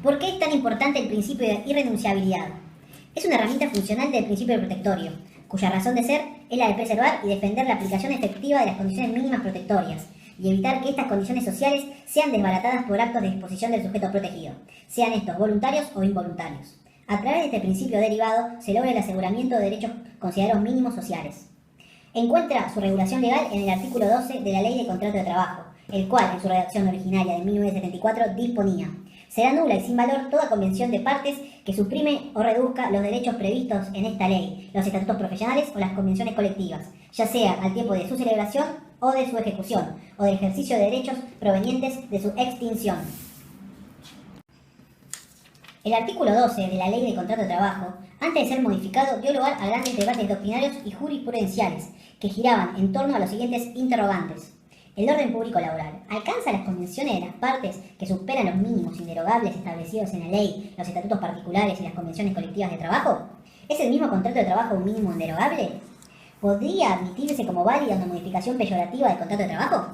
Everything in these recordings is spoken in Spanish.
¿Por qué es tan importante el principio de irrenunciabilidad? Es una herramienta funcional del principio protectorio, cuya razón de ser es la de preservar y defender la aplicación efectiva de las condiciones mínimas protectorias y evitar que estas condiciones sociales sean desbaratadas por actos de disposición del sujeto protegido, sean estos voluntarios o involuntarios. A través de este principio derivado se logra el aseguramiento de derechos considerados mínimos sociales. Encuentra su regulación legal en el artículo 12 de la Ley de Contrato de Trabajo, el cual, en su redacción originaria de 1974, disponía: será nula y sin valor toda convención de partes que suprime o reduzca los derechos previstos en esta ley, los estatutos profesionales o las convenciones colectivas, ya sea al tiempo de su celebración o de su ejecución, o del ejercicio de derechos provenientes de su extinción. El artículo 12 de la Ley de Contrato de Trabajo, antes de ser modificado, dio lugar a grandes debates doctrinarios y jurisprudenciales que giraban en torno a los siguientes interrogantes. El orden público laboral alcanza las convenciones de las partes que superan los mínimos inderogables establecidos en la ley, los estatutos particulares y las convenciones colectivas de trabajo. ¿Es el mismo contrato de trabajo un mínimo inderogable? ¿Podría admitirse como válida una modificación peyorativa del contrato de trabajo?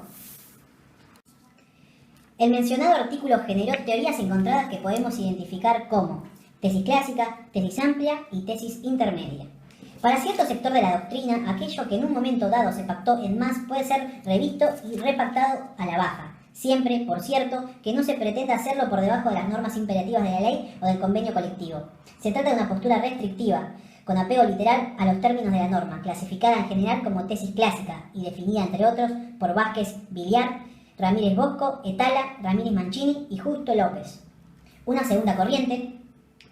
El mencionado artículo generó teorías encontradas que podemos identificar como tesis clásica, tesis amplia y tesis intermedia. Para cierto sector de la doctrina, aquello que en un momento dado se pactó en más puede ser revisto y repactado a la baja, siempre, por cierto, que no se pretenda hacerlo por debajo de las normas imperativas de la ley o del convenio colectivo. Se trata de una postura restrictiva, con apego literal a los términos de la norma, clasificada en general como tesis clásica y definida, entre otros, por Vázquez Villar, Ramírez Bosco, Etala, Ramírez Mancini y Justo López. Una segunda corriente,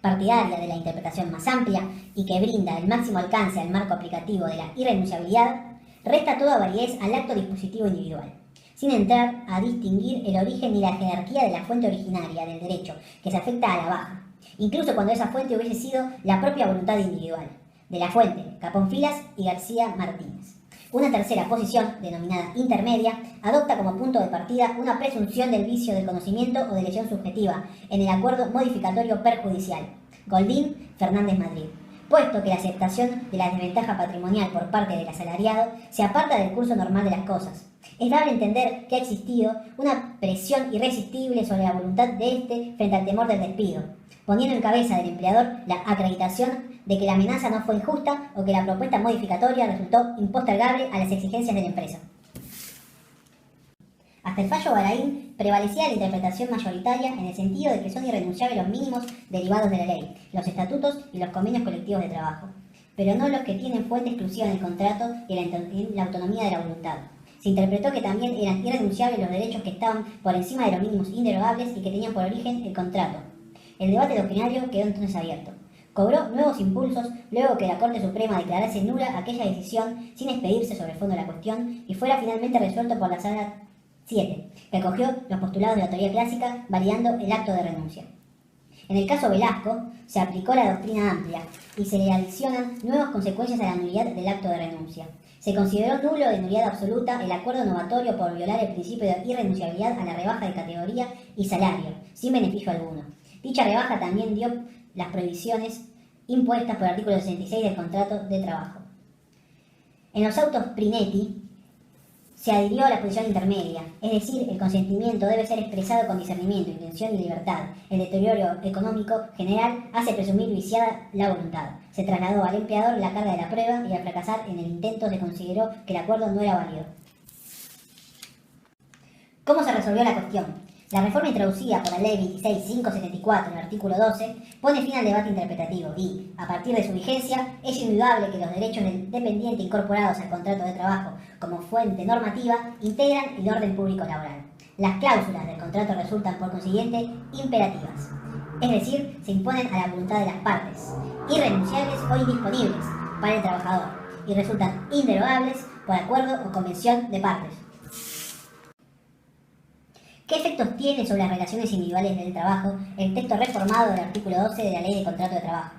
partidaria de la interpretación más amplia y que brinda el máximo alcance al marco aplicativo de la irrenunciabilidad, resta toda validez al acto dispositivo individual, sin entrar a distinguir el origen ni la jerarquía de la fuente originaria del derecho, que se afecta a la baja, incluso cuando esa fuente hubiese sido la propia voluntad individual, de la fuente, Capón Filas y García Martínez. Una tercera posición, denominada intermedia, adopta como punto de partida una presunción del vicio del conocimiento o de lesión subjetiva en el acuerdo modificatorio perjudicial, Goldín, Fernández Madrid, puesto que la aceptación de la desventaja patrimonial por parte del asalariado se aparta del curso normal de las cosas. Es dable entender que ha existido una presión irresistible sobre la voluntad de éste frente al temor del despido, poniendo en cabeza del empleador la acreditación de que la amenaza no fue injusta o que la propuesta modificatoria resultó impostergable a las exigencias de la empresa. Hasta el fallo Balaín prevalecía la interpretación mayoritaria en el sentido de que son irrenunciables los mínimos derivados de la ley, los estatutos y los convenios colectivos de trabajo, pero no los que tienen fuente exclusiva en el contrato y en la autonomía de la voluntad. Se interpretó que también eran irrenunciables los derechos que estaban por encima de los mínimos inderogables y que tenían por origen el contrato. El debate doctrinario quedó entonces abierto. Cobró nuevos impulsos luego que la Corte Suprema declarase nula aquella decisión sin expedirse sobre el fondo de la cuestión y fuera finalmente resuelto por la Sala 7, que acogió los postulados de la teoría clásica validando el acto de renuncia. En el caso Velasco, se aplicó la doctrina amplia y se le adicionan nuevas consecuencias a la nulidad del acto de renuncia. Se consideró nulo de nulidad absoluta el acuerdo novatorio por violar el principio de irrenunciabilidad a la rebaja de categoría y salario, sin beneficio alguno. Dicha rebaja también dio las prohibiciones impuestas por el artículo 66 del contrato de trabajo. En los autos Prinetti se adhirió a la posición intermedia, es decir, el consentimiento debe ser expresado con discernimiento, intención y libertad. El deterioro económico general hace presumir viciada la voluntad. Se trasladó al empleador la carga de la prueba y al fracasar en el intento se consideró que el acuerdo no era válido. ¿Cómo se resolvió la cuestión? La reforma introducida por la Ley 26.574 en el artículo 12 pone fin al debate interpretativo y, a partir de su vigencia, es indudable que los derechos del dependiente incorporados al contrato de trabajo como fuente normativa integran el orden público laboral. Las cláusulas del contrato resultan, por consiguiente, imperativas, es decir, se imponen a la voluntad de las partes, irrenunciables o indisponibles para el trabajador, y resultan inderogables por acuerdo o convención de partes. ¿Qué efectos tiene sobre las relaciones individuales del trabajo el texto reformado del artículo 12 de la Ley de Contrato de Trabajo?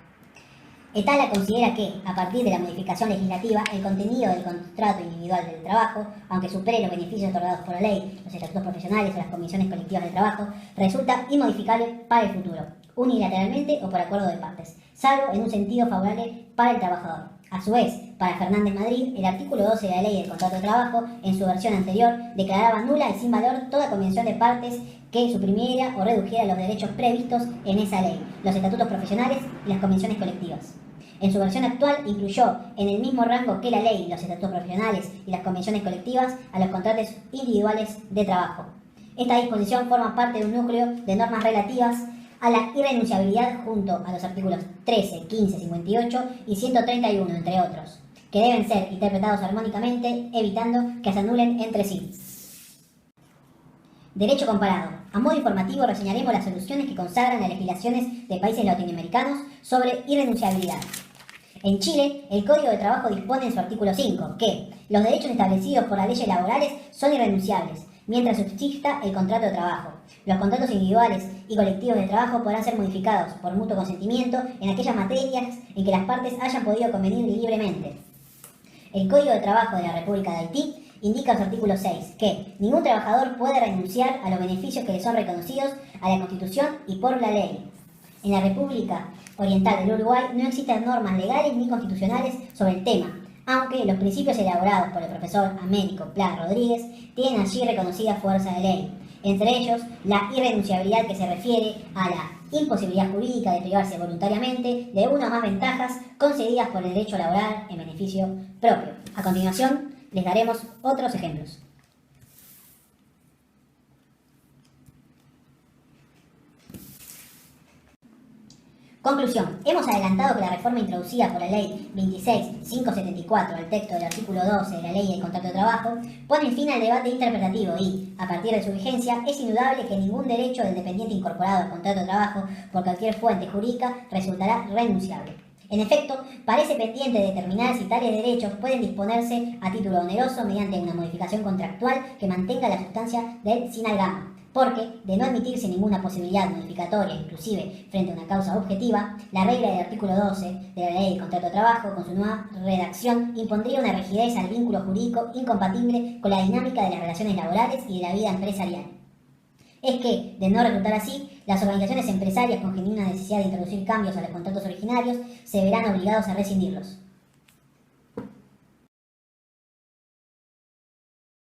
Etala considera que, a partir de la modificación legislativa, el contenido del contrato individual del trabajo, aunque supere los beneficios otorgados por la ley, los estatutos profesionales o las comisiones colectivas de trabajo, resulta inmodificable para el futuro, unilateralmente o por acuerdo de partes, salvo en un sentido favorable para el trabajador. A su vez, para Fernández Madrid, el artículo 12 de la Ley del Contrato de Trabajo, en su versión anterior, declaraba nula y sin valor toda convención de partes que suprimiera o redujera los derechos previstos en esa ley, los estatutos profesionales y las convenciones colectivas. En su versión actual incluyó en el mismo rango que la ley, los estatutos profesionales y las convenciones colectivas a los contratos individuales de trabajo. Esta disposición forma parte de un núcleo de normas relativas a la irrenunciabilidad junto a los artículos 13, 15, 58 y 131, entre otros, que deben ser interpretados armónicamente, evitando que se anulen entre sí. Derecho comparado. A modo informativo reseñaremos las soluciones que consagran las legislaciones de países latinoamericanos sobre irrenunciabilidad. En Chile, el Código de Trabajo dispone en su artículo 5 que los derechos establecidos por las leyes laborales son irrenunciables, mientras subsista el contrato de trabajo. Los contratos individuales y colectivos de trabajo podrán ser modificados por mutuo consentimiento en aquellas materias en que las partes hayan podido convenir libremente. El Código de Trabajo de la República de Haití indica en su artículo 6 que ningún trabajador puede renunciar a los beneficios que le son reconocidos a la Constitución y por la ley. En la República Oriental del Uruguay no existen normas legales ni constitucionales sobre el tema, aunque los principios elaborados por el profesor Américo Pla Rodríguez tienen allí reconocida fuerza de ley, entre ellos la irrenunciabilidad que se refiere a la imposibilidad jurídica de privarse voluntariamente de una o más ventajas concedidas por el derecho laboral en beneficio propio. A continuación, les daremos otros ejemplos. Conclusión. Hemos adelantado que la reforma introducida por la Ley 26.574 al texto del artículo 12 de la Ley del Contrato de Trabajo pone fin al debate interpretativo y, a partir de su vigencia, es indudable que ningún derecho del dependiente incorporado al contrato de trabajo por cualquier fuente jurídica resultará renunciable. En efecto, parece pendiente determinar si tales derechos pueden disponerse a título oneroso mediante una modificación contractual que mantenga la sustancia del sinalgama, porque, de no admitirse ninguna posibilidad modificatoria, inclusive frente a una causa objetiva, la regla del artículo 12 de la Ley del Contrato de Trabajo, con su nueva redacción, impondría una rigidez al vínculo jurídico incompatible con la dinámica de las relaciones laborales y de la vida empresarial. Es que, de no resultar así, las organizaciones empresarias con genuina necesidad de introducir cambios a los contratos originarios se verán obligados a rescindirlos.